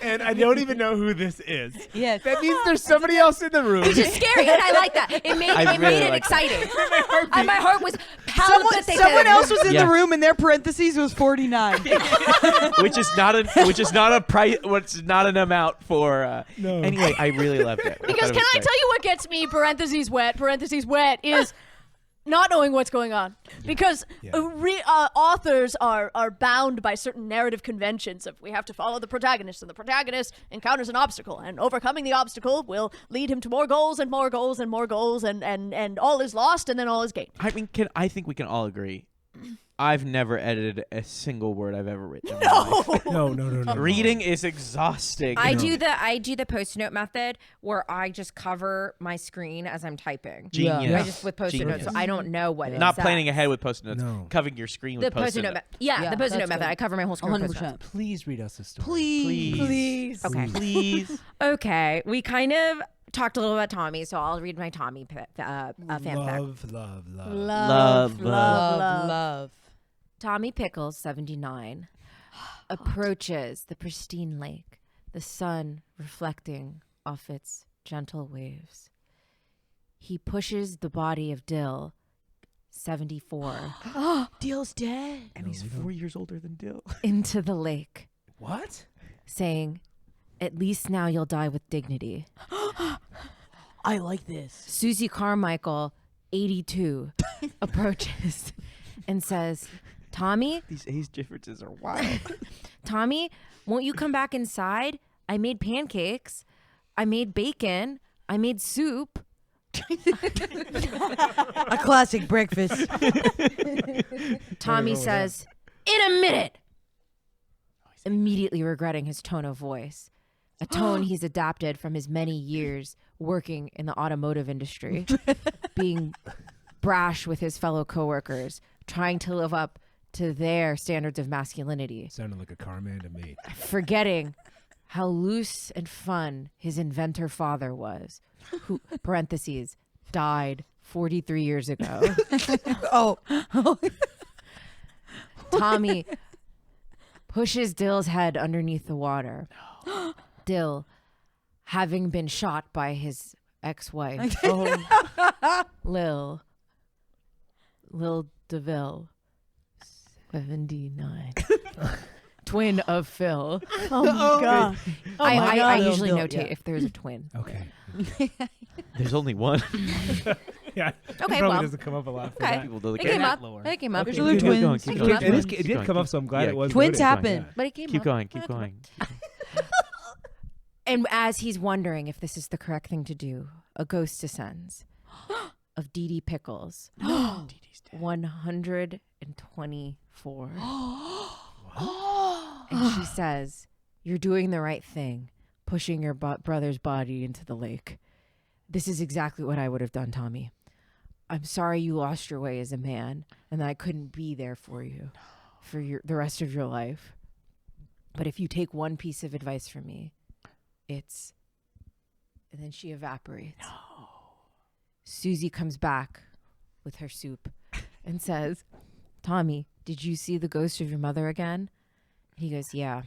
And I don't even know who this is. Yes. That means there's somebody else in the room. Which is scary, and I like that. It made, I it, really made it like exciting. And my heart was palpitating. Someone else was in Yeah. the room, and their parentheses was 49. which is not a price. What's not an amount for. No. Anyway, I really loved it. Because can I tell you what gets me parentheses wet is not knowing what's going on. Because authors are bound by certain narrative conventions of we have to follow the protagonist, and the protagonist encounters an obstacle, and overcoming the obstacle will lead him to more goals and more goals and more goals, and all is lost and then all is gained. I mean, I think we can all agree. I've never edited a single word I've ever written. In my life. No. Reading is exhausting. I do the post-it note method where I just cover my screen as I'm typing. Genius. I just with post-it notes, so Genius. I don't know what it Not says. planning ahead with post-it notes. No. Covering your screen The with post-it post-it note, notes. Yeah, the post-it note that's method. good. I cover my whole screen. with post-it 100%. notes. Please read us a story. Please. Okay. Please. Okay, we kind of talked a little about Tommy, so I'll read my Tommy fanfic. Love. Love. Tommy Pickles, 79, approaches the pristine lake, the sun reflecting off its gentle waves. He pushes the body of Dill, 74, Dill's dead. And he's 4 years older than Dill. into the lake, What? saying, "At least now you'll die with dignity." I like this. Susie Carmichael, 82, approaches and says, "Tommy, These age differences are wild. Tommy, won't you come back inside? I made pancakes. I made bacon. I made soup." A classic breakfast. Tommy says, "In a minute." Immediately regretting his tone of voice, a tone he's adapted from his many years working in the automotive industry, being brash with his fellow coworkers, trying to live up to their standards of masculinity, Sounded like a car man to me. forgetting how loose and fun his inventor father was, who, parentheses, died 43 years ago. Oh. Tommy pushes Dill's head underneath the water. Dill, having been shot by his ex-wife, Lil DeVille, 79. Twin of Phil. Oh my god. Oh my I god. usually Bill, notate yeah. if there's a twin. Okay. There's only one. Yeah. Okay, It probably well. doesn't come up a lot. For Okay. that. People do It get came that up. lower. It came up. There's Okay, other keep twins. going, keep It going, came keep up. going, It keep did going, come up, keep- so I'm glad yeah, it was. Twins noted. happen. But it came Keep up. going, keep Okay. going. And as he's wondering if this is the correct thing to do, a ghost descends of Dee Dee Pickles. 124. And she says, "You're doing the right thing, pushing your brother's body into the lake. This is exactly what I would have done, Tommy. I'm sorry you lost your way as a man and that I couldn't be there for you for the rest of your life. But if you take one piece of advice from me, it's..." And then she evaporates. No. Susie comes back with her soup and says, "Tommy, did you see the ghost of your mother again?" He goes, "Yeah."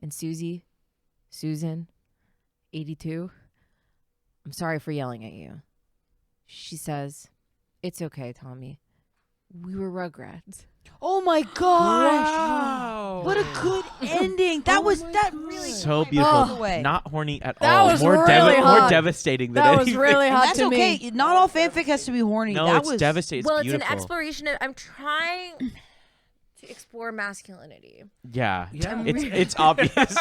And Susan, 82, "I'm sorry for yelling at you." She says, "It's okay, Tommy. We were Rugrats." Oh my gosh. Wow. What a good ending. That was that really So took my beautiful. breath away. Not horny at That all. was More, really more hot. devastating than That was anything. really And hot that's to okay. me. Not all fanfic has to be horny. No, that it's was devastating. It's Well, beautiful. it's an exploration of... I'm trying to explore masculinity. Yeah. Yeah. It's obvious.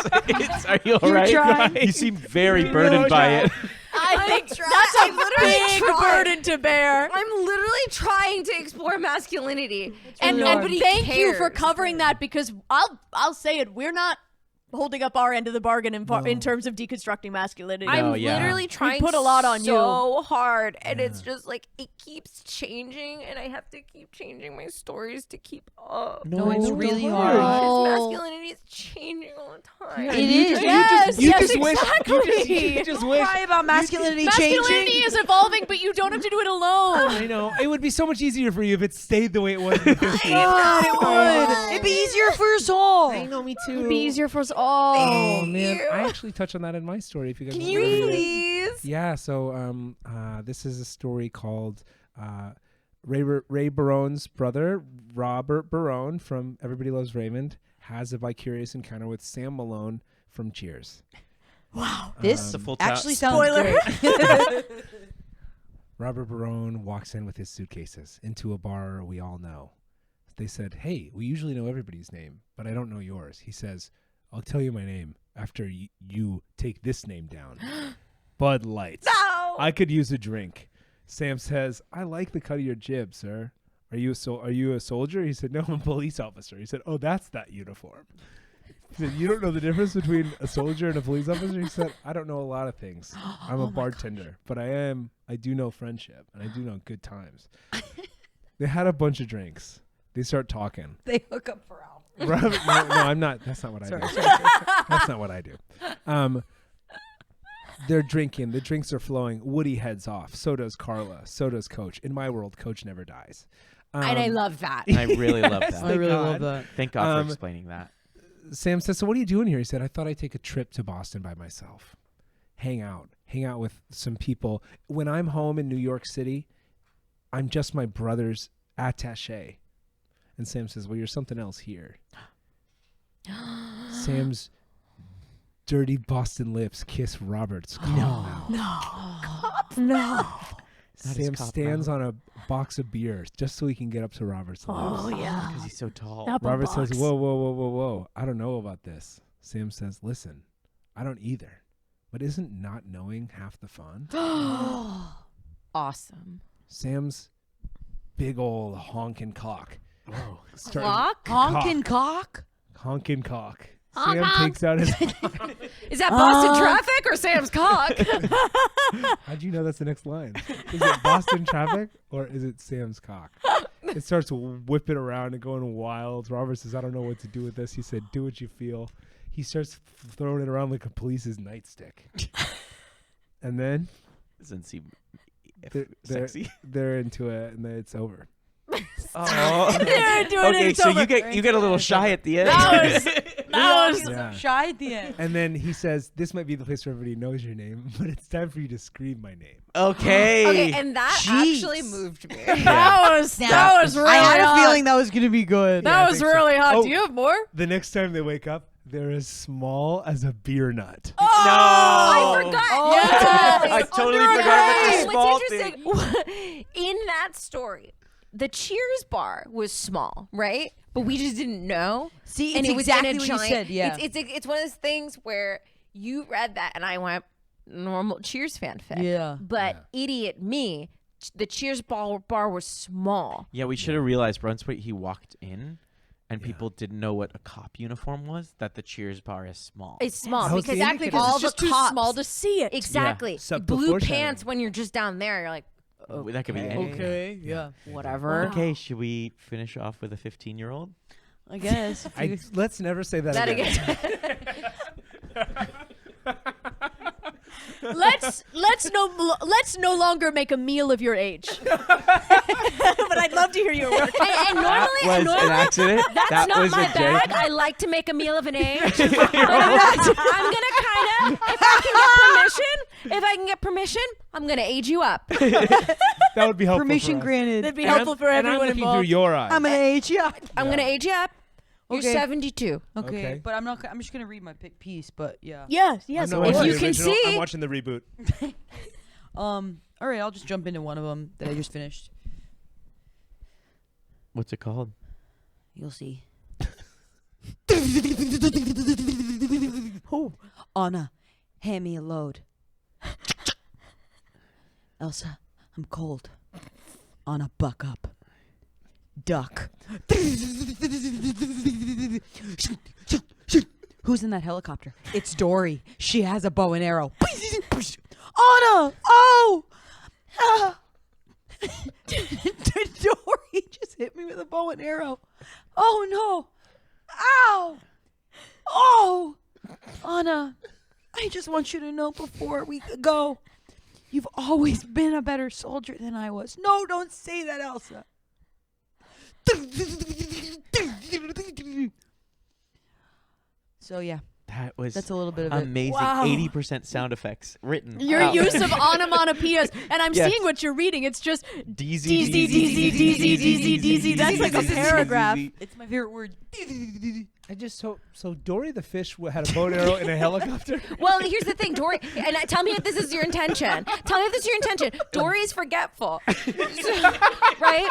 Are you all You're right? trying. You seem very burdened by it. I think trying. that's I'm a literally big trying. burden to bear. I'm literally trying to explore masculinity. And, really and hard. thank you for cares. covering that, because I'll say it, we're not holding up our end of the bargain in terms of deconstructing masculinity. No, I'm yeah. literally trying put a lot on so hard, and it's just like it keeps changing, and I have to keep changing my stories to keep up. No, it's don't really worry. hard. Because masculinity is changing all the time. It is. Yes, You yes, just wish. exactly. You just wish. Cry about masculinity Masculinity changing. is evolving, but you don't have to do it alone. I know. It would be so much easier for you if it stayed the way it was. In the 50s. It would. It'd be easier for us all. I know, me too. It'd be easier for us all. Oh man, I actually touched on that in my story. If you guys Can want you to read it. please? Yeah. So this is a story called Ray Barone's brother, Robert Barone from Everybody Loves Raymond, has a vicarious encounter with Sam Malone from Cheers. Wow. This The full actually tap. sounds Spoiler. great. Robert Barone walks in with his suitcases into a bar we all know. They said, "Hey, we usually know everybody's name, but I don't know yours." He says, "I'll tell you my name after you take this name down. Bud Light. No. I could use a drink." Sam says, "I like the cut of your jib, sir. Are you a soldier?" He said, "No, I'm a police officer." He said, "Oh, that's that uniform." He said, "You don't know the difference between a soldier and a police officer?" He said, "I don't know a lot of things. I'm a bartender, but I do know friendship, and I do know good times." They had a bunch of drinks. They start talking. They hook up for hours. Robert, no, I'm not. That's not what I do. That's not what I do. They're drinking. The drinks are flowing. Woody heads off. So does Carla. So does Coach. In my world, Coach never dies. And I love that. I really love Yes, that. I really God. love that. Thank God for explaining that. Sam says, "So what are you doing here?" He said, "I thought I'd take a trip to Boston by myself. Hang out with some people. When I'm home in New York City, I'm just my brother's attaché." And Sam says, "Well, you're something else here." Sam's dirty Boston lips kiss Robert's cop mouth. No. That is Sam cop stands mouth. on a box of beer just so he can get up to Robert's lips. Oh yeah. Because he's so tall. Apple Robert box. says, whoa. I don't know about this. Sam says, "Listen, I don't either. But isn't not knowing half the fun?" Awesome. Sam's big old honkin' cock. Whoa. Clock? Honkin' cock? Honkin' cock. Honk, Sam honk. takes out his... Is that Boston traffic or Sam's cock? How'd you know that's the next line? Is it Boston traffic or is it Sam's cock? It starts whipping around and going wild. Robert says, I don't know what to do with this. He said, do what you feel. He starts throwing it around like a police's nightstick. And then Doesn't seem they're sexy. they're into it, and then it's over. Oh. They're doing it, Okay, it's so over. you get a little shy at the end. That was Yeah. Shy at the end. And then he says, this might be the place where everybody knows your name, but it's time for you to scream my name. Okay. Okay, and that Jeez. actually moved me. that was really I had hot. a feeling that was gonna be good. That I was think so. really hot. Oh. Do you have more? The next time they wake up, they're as small as a beer nut. No. I forgot. Yes. I totally forgot about the small What's thing. interesting, in that story, the Cheers bar was small, right? But we just didn't know. See, And it's it was exactly in a what giant, you said. Yeah. It's one of those things where you read that and I went, normal Cheers fanfic. Yeah. But idiot me, the Cheers bar was small. Yeah, we should have realized once he walked in and people didn't know what a cop uniform was, that the Cheers bar is small. It's small That was because the Exactly, indicator. because all it's just the too cops, small to see it. Exactly. Subtle Blue foreshadowing. pants when you're just down there, you're like, That could be anything. Okay. Yeah. whatever. Okay, should we finish off with a 15-year-old? I guess. Let's never say that, That again. again. Let's no longer make a meal of your age. But I'd love to hear your work. And normally, was an accident. that's That not was my a bag. joke. I like to make a meal of an age. I'm gonna kind of, if I can get permission, I'm gonna age you up. That would be helpful. Permission for us. granted. That'd be And I'm- helpful for and I'm everyone looking involved. through your eyes. I'm gonna age you. I'm gonna age you up. You're Okay. 72. Okay. Okay. But I'm not. I'm just gonna read my piece. But yeah. Yes, yes. I'm of not If course. watching you the can original, see- I'm watching the reboot. All right. I'll just jump into one of them that I just finished. What's it called? You'll see. Oh, Anna, hand me a load. Elsa, I'm cold. Anna, buck up. Duck. Who's in that helicopter? It's Dory. She has a bow and arrow. Anna! Oh! Dory just hit me with a bow and arrow. Oh no! Ow! Oh! Anna, I just want you to know before we go, you've always been a better soldier than I was. No, don't say that, Elsa. So yeah, That was that's a little bit of it. amazing. Wow. 80% sound effects written. Your out. use of onomatopoeias, and I'm Yes. seeing what you're reading. It's just DZ, DZ. That's like a paragraph. It's my favorite word. I just hope so. Dory the fish had a bow and arrow in a helicopter. Well, here's the thing, Dory, and tell me if this is your intention. Tell me if this is your intention. Dory's forgetful, right?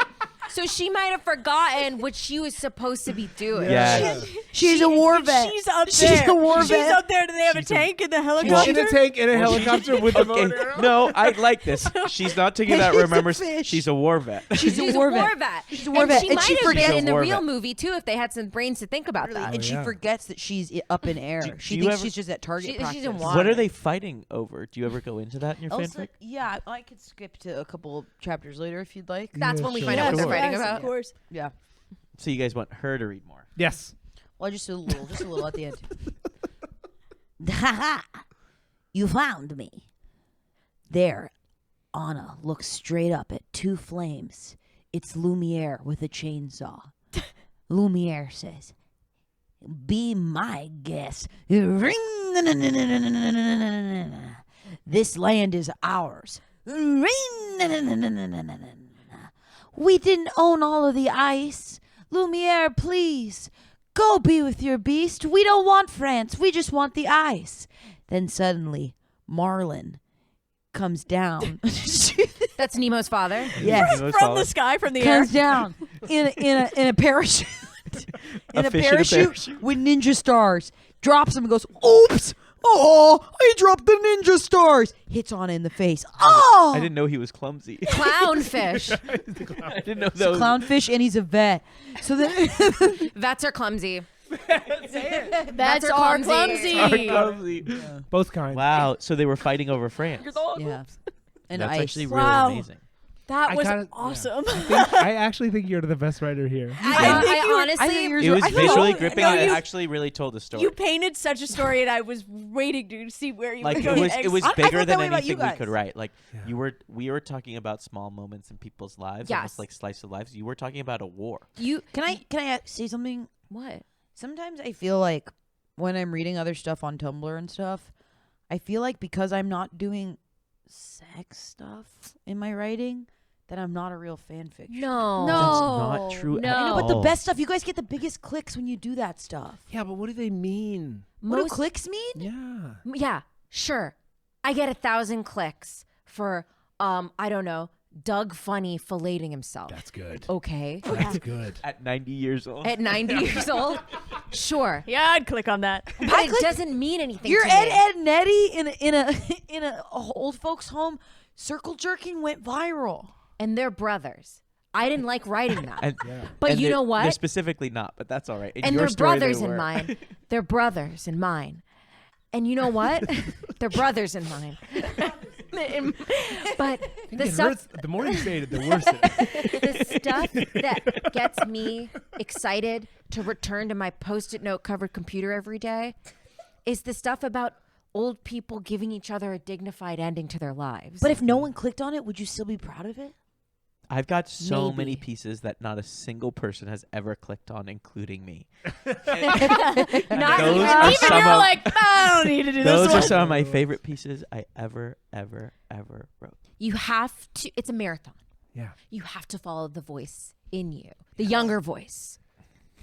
So she might have forgotten what she was supposed to be doing. Yeah. She's a war vet. She's up She's there. a war She's vet. up there. Do they have a She's a- tank in the She's helicopter? in a tank in a helicopter with a bow Okay, and arrow. no, I like this. She's not taking that. She's a Remembers fish. she's a war vet. She's a war vet. She's a war and vet. she And might she have forgets- been in the War real vet. movie too if they had some brains to think about that. And she yeah. forgets that she's up in air. Do She you thinks ever- she's just at target She's practice. in water. What are they fighting over? Do you ever go into that in your Elsa, fanfic? yeah, I could skip to a couple chapters later if you'd like. That's Yeah, when we sure. find out what they're Sure. fighting Yes, about. of course. Yeah. So you guys want her to read more? Yes. Well, just a little at the end. Ha ha! You found me. There, Anna looks straight up at two flames. It's Lumiere with a chainsaw. Lumiere says, "Be my guest. Ring. This land is ours. Ring. We didn't own all of the ice. Lumiere, please. Go be with your beast. We don't want France. We just want the ice." Then suddenly, Marlin comes down. That's Nemo's father. Yes, From the sky, from the air. comes down in a parachute. In a fish in a parachute parachute. with ninja stars. Drops him and goes, "Oops! Oh, I dropped the ninja stars." Hits Anna in the face. Oh! I didn't know he was clumsy. Clownfish. I didn't know He's that a was clownfish and he's a vet. So then Vets are clumsy. That's are our clumsy. clumsy. clumsy. Both kinds. Wow. So they were fighting over France. yeah. And That's ice. actually really Wow. amazing. That I was gotta- yeah. awesome. I actually think you're the best writer here. I honestly, I think It was I think- visually no, gripping no, and it you- actually really told a story. You painted such a story, and I was waiting to see where you like were it going. was next. it was I bigger felt than that way about you anything we could guys. write. Like Yeah. we were talking about small moments in people's lives, Yes. almost like slice of lives. You were talking about a war. you Can I say something? what? Sometimes I feel like when I'm reading other stuff on Tumblr and stuff, I feel like because I'm not doing sex stuff in my writing, that I'm not a real fan fiction. No, That's not true No. at I know, all. but the best stuff, you guys get the biggest clicks when you do that stuff. Yeah, but what do they mean? What do Most clicks mean? Yeah. Yeah, sure. I get 1,000 clicks for I don't know, Doug Funny filleting himself. That's good. Okay. That's good. At 90 years old. At 90 years old? Sure. Yeah, I'd click on that. But it clicked- doesn't mean anything You're to Ed, me. Ed, and Eddie in a old folks home. Circle jerking went viral. And they're brothers. I didn't like writing that. And, But and you they're- know what? They're specifically not, but that's all right. In And your they're story, brothers they in were. mine. They're brothers in mine. And you know what? They're brothers in mine. But the It stuff, hurts. The more you say it, the worse it is. the stuff that gets me excited to return to my Post-it note covered computer every day is the stuff about old people giving each other a dignified ending to their lives. But if no one clicked on it, would you still be proud of it? I've got so many Maybe. pieces that not a single person has ever clicked on, including me. not those even, are Even some you're of- like, I don't need to do Those this are one. some of my favorite pieces I ever wrote. you have to. It's a marathon. Yeah. You have to follow the voice in you, the younger voice.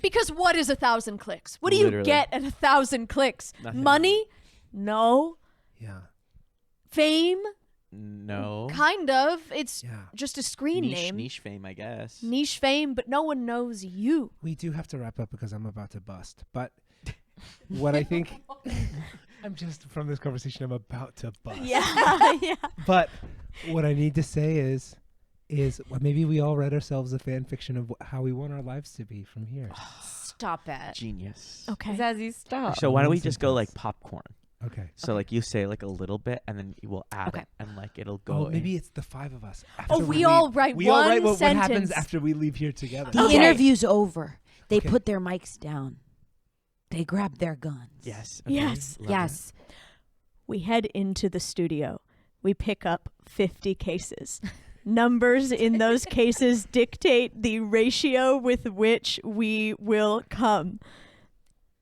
Because what is 1,000 clicks? What do you Literally. get at 1,000 clicks? Nothing. Money? No. Yeah. Fame? No. Kind of. It's Yeah. just a screen name. Niche fame, I guess. Niche fame, but no one knows you. We do have to wrap up because I'm about to bust. But what I think, I'm just from this conversation, I'm about to bust. Yeah. yeah. But what I need to say is well, maybe we all write ourselves a fan fiction of how we want our lives to be from here. Stop it. Genius. Okay. Zazzy, stop. So why don't we One just go like sentence. popcorn? Okay. So like you say like a little bit and then you will add Okay. it and like it'll go Oh, in. maybe it's the 5 of us. Oh, after we all write we all write one what happens sentence. after we leave here together. The Okay. interview's over. They Okay. put their mics down. They grab their guns. Yes. Yes. Love Yes. We head into the studio. We pick up 50 cases. Numbers in those cases dictate the ratio with which we will come.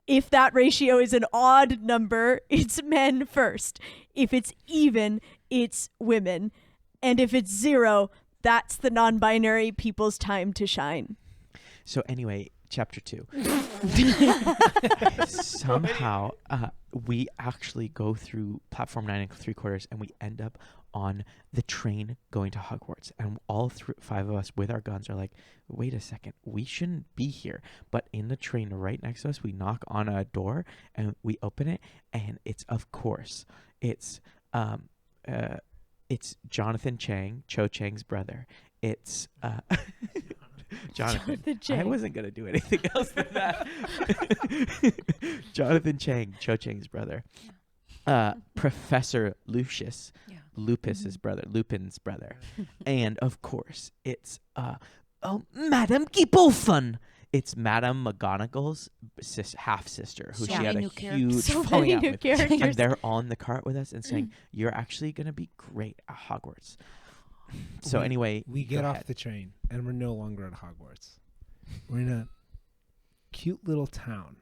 If that ratio is an odd number, it's men first. If it's even, it's women. And if it's 0, that's the non-binary people's time to shine. So anyway, chapter 2. Somehow we actually go through platform 9 and 3/4 and we end up on the train going to Hogwarts, and all 5 of us with our guns are like, wait a second, we shouldn't be here. But in the train right next to us, we knock on a door and we open it, and it's Jonathan Chang, Cho Chang's brother. It's Jonathan. I Chang. wasn't gonna do anything else than that. Jonathan Chang, Cho Chang's brother. Professor Lucius, Lupin's brother, and of course it's Madame Gibofun. It's Madame McGonagall's half sister, who So she had many a new characters. huge So falling many out new with. characters. And they're on the cart with us and saying, "You're actually gonna be great at Hogwarts." So anyway, we go get off ahead. the train and we're no longer at Hogwarts. We're in a cute little town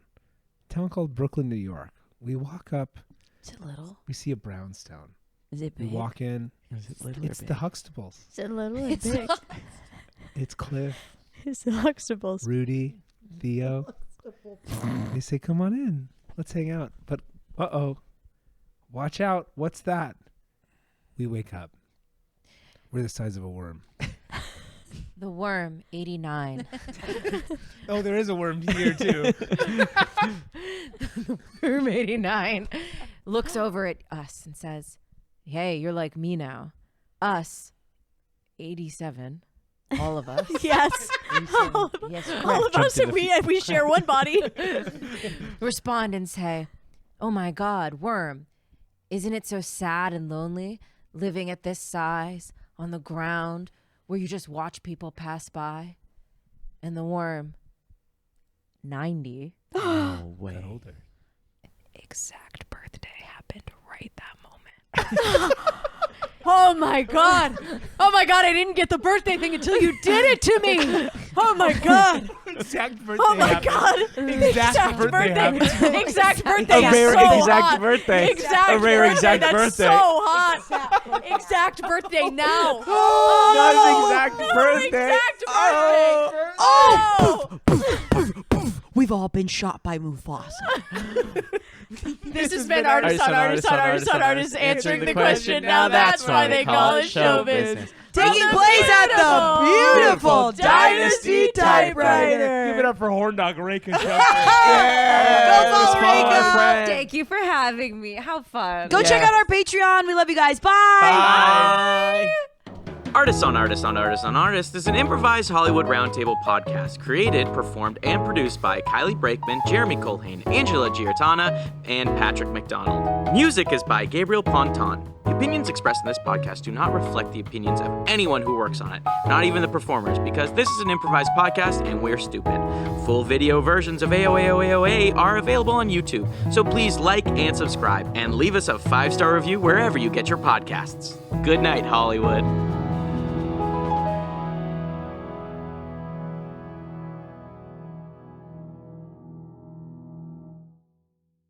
called Brooklyn, New York. We walk up, Is it little? we see a brownstone. Is it We big? walk in. Is it little or It's the big? Huxtables. It's a little It's big. It's Cliff, It's the Huxtables. Rudy, Theo. They say, "Come on in. Let's hang out." But watch out. What's that? We wake up. We're the size of a worm. The worm, 89. Oh, there is a worm here too. Worm 89 looks over at us and says, "Hey, you're like me now. Us, 87. All of us." Yes. all Yes, all of us, and we share one body. respond and say, "Oh my God, worm, isn't it so sad and lonely living at this size on the ground where you just watch people pass by, and the worm, 90, No way. exact birthday happened right that moment. Oh my god! Oh my god! I didn't get the birthday thing until you did it to me. Oh my god! Exact birthday. Oh my happened. god! Exact birthday happened. Exact birthday. A That's rare so exact hot. birthday. Exact A rare birthday. exact That's birthday. so hot. Exact birthday now. Not an exact birthday. Exact birthday. Oh! We've all been shot by Mufasa. This has been Artist on Artist answering the question. Now that's why they call it show business. Taking place at the beautiful Dynasty Typewriter. Give it up for Horn Dog Rekha. Go follow Rekha. Thank you for having me. How fun. Go check out our Patreon. We love you guys. Bye. Bye. Artists on Artists on Artists on Artists is an improvised Hollywood roundtable podcast created, performed, and produced by Kylie Brakeman, Jeremy Colhane, Angela Giartana, and Patrick McDonald. Music is by Gabriel Ponton. The opinions expressed in this podcast do not reflect the opinions of anyone who works on it, not even the performers, because this is an improvised podcast and we're stupid. Full video versions of AOA are available on YouTube, so please like and subscribe, and leave us a 5-star review wherever you get your podcasts. Good night, Hollywood.